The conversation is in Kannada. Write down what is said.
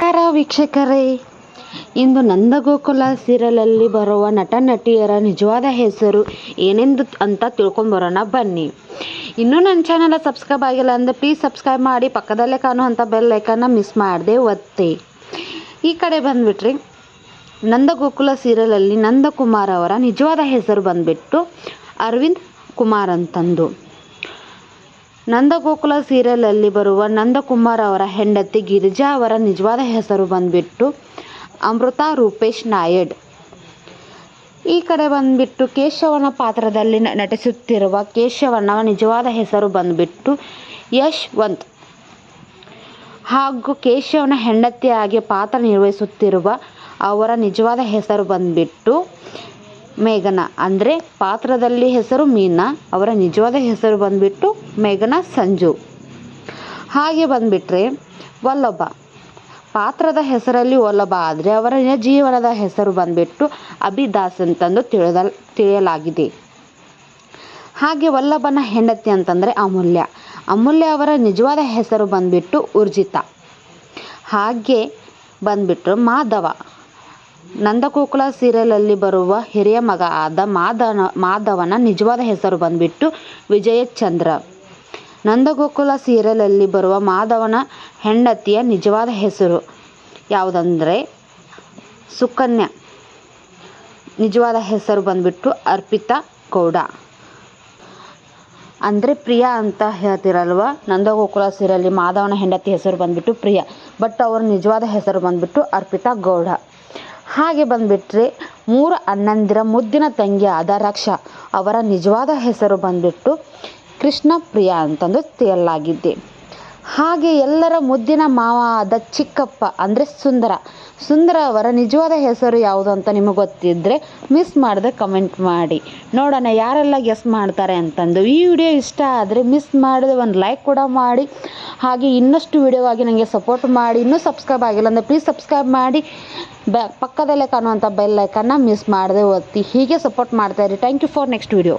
ನಮಸ್ಕಾರ ವೀಕ್ಷಕರೇ. ಇಂದು ನಂದಗೋಕುಲ ಸೀರಿಯಲಲ್ಲಿ ಬರುವ ನಟ ನಟಿಯರ ನಿಜವಾದ ಹೆಸರು ಏನೆಂದು ಅಂತ ತಿಳ್ಕೊಂಬರೋಣ ಬನ್ನಿ. ಇನ್ನೂ ನನ್ನ ಚಾನಲ್ ಸಬ್ಸ್ಕ್ರೈಬ್ ಆಗಿಲ್ಲ ಅಂದರೆ ಪ್ಲೀಸ್ ಸಬ್ಸ್ಕ್ರೈಬ್ ಮಾಡಿ, ಪಕ್ಕದಲ್ಲೇ ಕಾಣುವಂಥ ಬೆಲ್ ಐಕನ್ನ ಮಿಸ್ ಮಾಡದೆ ಒತ್ತಿ. ಈ ಕಡೆ ಬಂದುಬಿಟ್ರಿ, ನಂದಗೋಕುಲ ಸೀರಿಯಲಲ್ಲಿ ನಂದಕುಮಾರ್ ಅವರ ನಿಜವಾದ ಹೆಸರು ಬಂದುಬಿಟ್ಟು ಅರವಿಂದ್ ಕುಮಾರ್ ಅಂತಂದು. ನಂದಗೋಕುಲ ಸೀರಿಯಲಲ್ಲಿ ಬರುವ ನಂದಕುಮಾರ್ ಅವರ ಹೆಂಡತಿ ಗಿರಿಜಾ ಅವರ ನಿಜವಾದ ಹೆಸರು ಬಂದುಬಿಟ್ಟು ಅಮೃತ ರೂಪೇಶ್ ನಾಯಡ್. ಈ ಕಡೆ ಬಂದುಬಿಟ್ಟು ಕೇಶವನ ಪಾತ್ರದಲ್ಲಿ ನಟಿಸುತ್ತಿರುವ ಕೇಶವನ ನಿಜವಾದ ಹೆಸರು ಬಂದುಬಿಟ್ಟು ಯಶ್ವಂತ್. ಹಾಗೂ ಕೇಶವನ ಹೆಂಡತಿಯಾಗಿ ಪಾತ್ರ ನಿರ್ವಹಿಸುತ್ತಿರುವ ಅವರ ನಿಜವಾದ ಹೆಸರು ಬಂದುಬಿಟ್ಟು ಮೇಘನಾ. ಅಂದರೆ ಪಾತ್ರದಲ್ಲಿ ಹೆಸರು ಮೀನಾ, ಅವರ ನಿಜವಾದ ಹೆಸರು ಬಂದುಬಿಟ್ಟು ಮೇಘನಾ ಸಂಜು. ಹಾಗೆ ಬಂದುಬಿಟ್ರೆ ವಲ್ಲಭ, ಪಾತ್ರದ ಹೆಸರಲ್ಲಿ ವಲ್ಲಭ ಆದರೆ ಅವರ ನಿಜ ಜೀವನದ ಹೆಸರು ಬಂದುಬಿಟ್ಟು ಅಭಿದಾಸ್ ಅಂತಂದು ತಿಳಿಯಲಾಗಿದೆ. ಹಾಗೆ ವಲ್ಲಭನ ಹೆಂಡತಿ ಅಂತಂದರೆ ಅಮೂಲ್ಯ. ಅಮೂಲ್ಯ ಅವರ ನಿಜವಾದ ಹೆಸರು ಬಂದುಬಿಟ್ಟು ಊರ್ಜಿತಾ. ಹಾಗೆ ಬಂದುಬಿಟ್ಟು ಮಾಧವ, ನಂದಗೋಕುಲ ಸೀರಿಯಲಲ್ಲಿ ಬರುವ ಹಿರಿಯ ಮಗ ಆದ ಮಾಧವನ ನಿಜವಾದ ಹೆಸರು ಬಂದುಬಿಟ್ಟು ವಿಜಯಚಂದ್ರ. ನಂದಗೋಕುಲ ಸೀರಿಯಲಲ್ಲಿ ಬರುವ ಮಾಧವನ ಹೆಂಡತಿಯ ನಿಜವಾದ ಹೆಸರು ಯಾವುದಂದರೆ ಸುಕನ್ಯಾ. ನಿಜವಾದ ಹೆಸರು ಬಂದುಬಿಟ್ಟು ಅರ್ಪಿತಾ ಗೌಡ. ಅಂದರೆ ಪ್ರಿಯಾ ಅಂತ ಹೇಳ್ತಿರಲ್ವ, ನಂದಗೋಕುಲ ಸೀರಿಯಲಲ್ಲಿ ಮಾಧವನ ಹೆಂಡತಿ ಹೆಸರು ಬಂದುಬಿಟ್ಟು ಪ್ರಿಯಾ, ಬಟ್ ಅವರ ನಿಜವಾದ ಹೆಸರು ಬಂದುಬಿಟ್ಟು ಅರ್ಪಿತಾ ಗೌಡ. ಹಾಗೆ ಬಂದುಬಿಟ್ರೆ 3 ಅಣ್ಣಂದಿರ ಮುದ್ದಿನ ತಂಗಿಯಾದ ರಕ್ಷಾ, ಅವರ ನಿಜವಾದ ಹೆಸರು ಬಂದುಬಿಟ್ಟು ಕೃಷ್ಣ ಪ್ರಿಯಾ ಅಂತಂದು ತಿಳಿಯಲಾಗಿದೆ. ಹಾಗೆ ಎಲ್ಲರ ಮುದ್ದಿನ ಮಾವ ಆದ ಚಿಕ್ಕಪ್ಪ ಅಂದರೆ ಸುಂದರ ಅವರ ನಿಜವಾದ ಹೆಸರು ಯಾವುದು ಅಂತ ನಿಮಗೆ ಗೊತ್ತಿದ್ದರೆ ಮಿಸ್ ಮಾಡದೆ ಕಮೆಂಟ್ ಮಾಡಿ ನೋಡೋಣ ಯಾರೆಲ್ಲ ಗೆಸ್ ಮಾಡ್ತಾರೆ ಅಂತಂದು. ಈ ವಿಡಿಯೋ ಇಷ್ಟ ಆದರೆ ಮಿಸ್ ಮಾಡದೆ ಒಂದು ಲೈಕ್ ಕೂಡ ಮಾಡಿ, ಹಾಗೆ ಇನ್ನಷ್ಟು ವಿಡಿಯೋವಾಗಿ ನನಗೆ ಸಪೋರ್ಟ್ ಮಾಡಿ. ಇನ್ನೂ ಸಬ್ಸ್ಕ್ರೈಬ್ ಆಗಿಲ್ಲ ಅಂದರೆ ಪ್ಲೀಸ್ ಸಬ್ಸ್ಕ್ರೈಬ್ ಮಾಡಿ, ಪಕ್ಕದಲ್ಲೇ ಕಾಣುವಂಥ ಬೆಲ್ ಐಕನ್ನ ಮಿಸ್ ಮಾಡದೆ ಒತ್ತಿ. ಹೀಗೆ ಸಪೋರ್ಟ್ ಮಾಡ್ತಾಯಿರಿ. Thank you for next video.